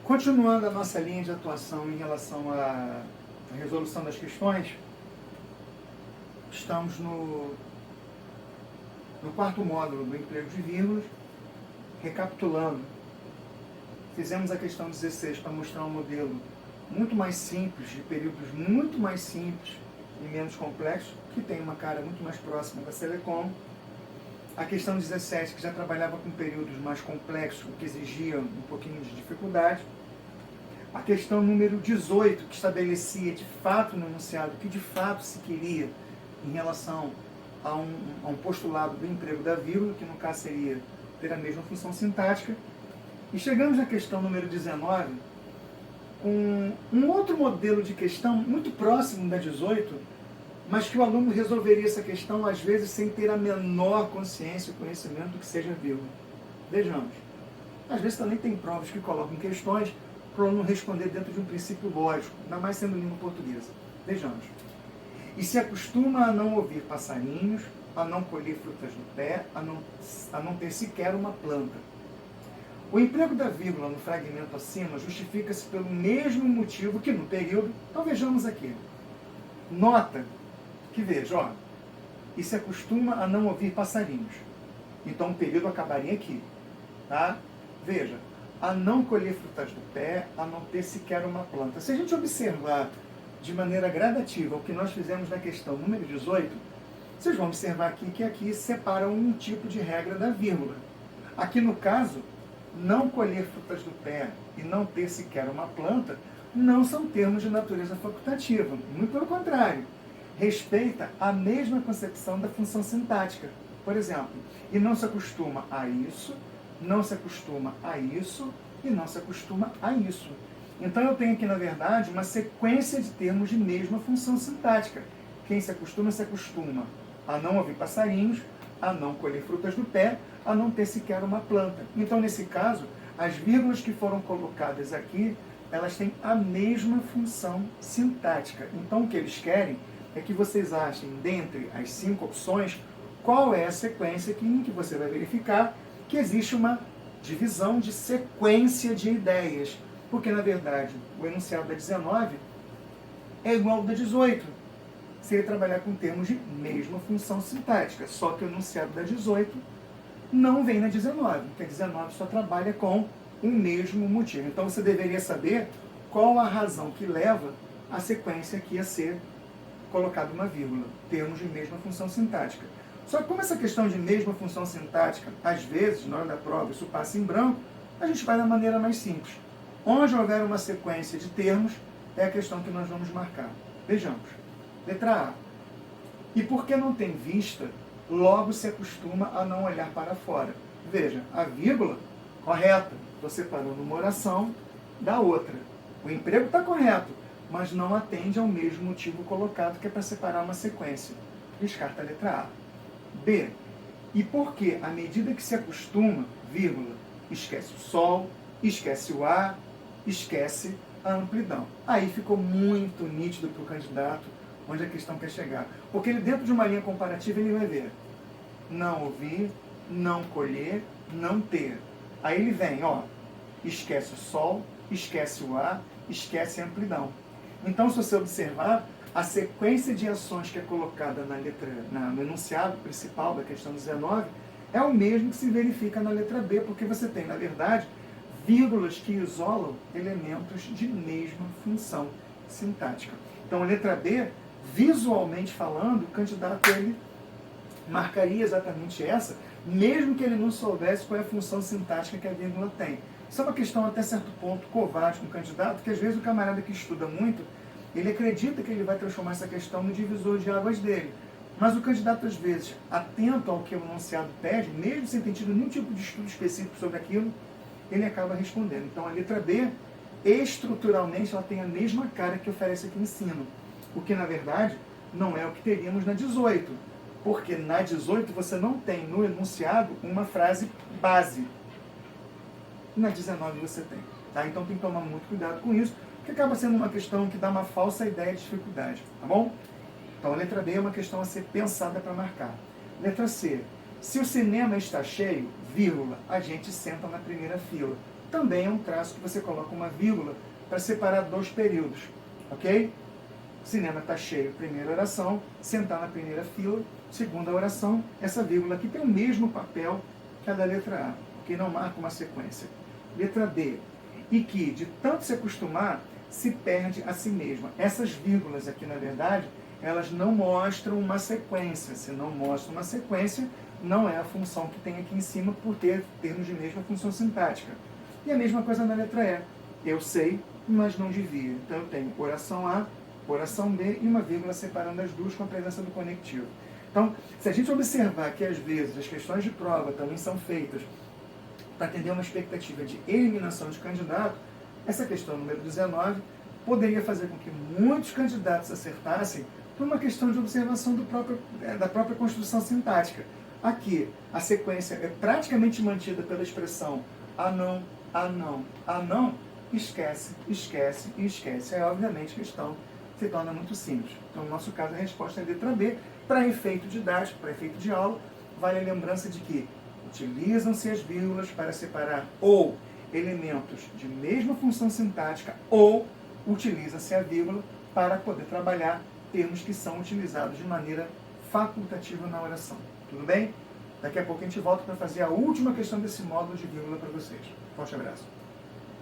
Continuando a nossa linha de atuação em relação à resolução das questões, estamos no quarto módulo do emprego de vírgulas. Recapitulando, fizemos a questão 16 para mostrar um modelo muito mais simples, de períodos muito mais simples e menos complexos, que tem uma cara muito mais próxima da Selecom. A questão 17, que já trabalhava com períodos mais complexos, o que exigia um pouquinho de dificuldade. A questão número 18, que estabelecia de fato no enunciado o que de fato se queria em relação a um postulado do emprego da vírgula, que no caso seria ter a mesma função sintática. E chegamos à questão número 19, com um outro modelo de questão muito próximo da 18, mas que o aluno resolveria essa questão, às vezes, sem ter a menor consciência ou conhecimento do que seja vírgula. Vejamos. Às vezes também tem provas que colocam questões para o aluno responder dentro de um princípio lógico, ainda mais sendo língua portuguesa. Vejamos. E se acostuma a não ouvir passarinhos, a não colher frutas do pé, a não ter sequer uma planta. O emprego da vírgula no fragmento acima justifica-se pelo mesmo motivo que no período. Então vejamos aqui. Nota que, veja, ó, e se acostuma a não ouvir passarinhos. Então o período acabaria aqui. Tá? Veja, a não colher frutas do pé, a não ter sequer uma planta. Se a gente observar de maneira gradativa o que nós fizemos na questão número 18, vocês vão observar aqui que aqui separa um tipo de regra da vírgula. Aqui no caso, não colher frutas do pé e não ter sequer uma planta não são termos de natureza facultativa. Muito pelo contrário. Respeita a mesma concepção da função sintática. Por exemplo, e não se acostuma a isso, não se acostuma a isso e não se acostuma a isso. Então eu tenho aqui, na verdade, uma sequência de termos de mesma função sintática. Quem se acostuma a não ouvir passarinhos, a não colher frutas do pé, a não ter sequer uma planta. Então, nesse caso, as vírgulas que foram colocadas aqui, elas têm a mesma função sintática. Então, o que eles querem é que vocês achem, dentre as 5 opções, qual é a sequência em que você vai verificar que existe uma divisão de sequência de ideias. Porque, na verdade, o enunciado da 19 é igual ao da 18. Se ele trabalhar com termos de mesma função sintática. Só que o enunciado da 18 não vem na 19, porque a 19 só trabalha com o mesmo motivo. Então, você deveria saber qual a razão que leva a sequência aqui a ser colocada uma vírgula. Termos de mesma função sintática. Só que como essa questão de mesma função sintática, às vezes, na hora da prova, isso passa em branco, a gente vai da maneira mais simples. Onde houver uma sequência de termos, é a questão que nós vamos marcar. Vejamos. Letra A. E porque não tem vista, logo se acostuma a não olhar para fora. Veja, a vírgula, correta. Estou separando uma oração da outra. O emprego está correto, mas não atende ao mesmo motivo colocado, que é para separar uma sequência. Descarta a letra A. B. E porque, à medida que se acostuma, vírgula, esquece o sol, esquece o ar, esquece a amplidão. Aí ficou muito nítido para o candidato onde a questão quer chegar. Porque ele, dentro de uma linha comparativa, ele vai ver não ouvir, não colher, não ter. Aí ele vem, ó, esquece o sol, esquece o ar, esquece a amplidão. Então, se você observar, a sequência de ações que é colocada no enunciado principal da questão 19 é o mesmo que se verifica na letra B, porque você tem, na verdade, vírgulas que isolam elementos de mesma função sintática. Então, a letra B, visualmente falando, o candidato ele marcaria exatamente essa, mesmo que ele não soubesse qual é a função sintática que a vírgula tem. Isso é uma questão até certo ponto covarde com o candidato, que às vezes o camarada que estuda muito, ele acredita que ele vai transformar essa questão no divisor de águas dele. Mas o candidato, às vezes, atento ao que o enunciado pede, mesmo sem ter tido nenhum tipo de estudo específico sobre aquilo, ele acaba respondendo. Então, a letra B, estruturalmente, ela tem a mesma cara que oferece aqui em cima. O que, na verdade, não é o que teríamos na 18. Porque na 18 você não tem no enunciado uma frase base. Na 19 você tem. Tá? Então, tem que tomar muito cuidado com isso, que acaba sendo uma questão que dá uma falsa ideia de dificuldade, tá bom? Então, a letra B é uma questão a ser pensada para marcar. Letra C. Se o cinema está cheio, vírgula, a gente senta na primeira fila. Também é um traço que você coloca uma vírgula para separar dois períodos, ok? O cinema está cheio, primeira oração, sentar na primeira fila, segunda oração, essa vírgula aqui tem o mesmo papel que a da letra A, porque não marca uma sequência. Letra B, e que, de tanto se acostumar, se perde a si mesma. Essas vírgulas aqui, na verdade, elas não mostram uma sequência. Se não mostra uma sequência, não é a função que tem aqui em cima por termos de mesma função sintática. E a mesma coisa na letra E. Eu sei, mas não devia. Então eu tenho oração A, oração B e uma vírgula separando as duas com a presença do conectivo. Então, se a gente observar que às vezes as questões de prova também são feitas para atender uma expectativa de eliminação de candidato, essa questão número 19 poderia fazer com que muitos candidatos acertassem por uma questão de observação da própria construção sintática. Aqui, a sequência é praticamente mantida pela expressão a não, a não, a não, esquece, esquece e esquece. Aí, obviamente, a questão se torna muito simples. Então, no nosso caso, a resposta é a letra B. Para efeito didático, para efeito de aula, vale a lembrança de que utilizam-se as vírgulas para separar ou elementos de mesma função sintática ou utiliza-se a vírgula para poder trabalhar termos que são utilizados de maneira facultativa na oração. Tudo bem? Daqui a pouco a gente volta para fazer a última questão desse módulo de vírgula para vocês. Forte abraço.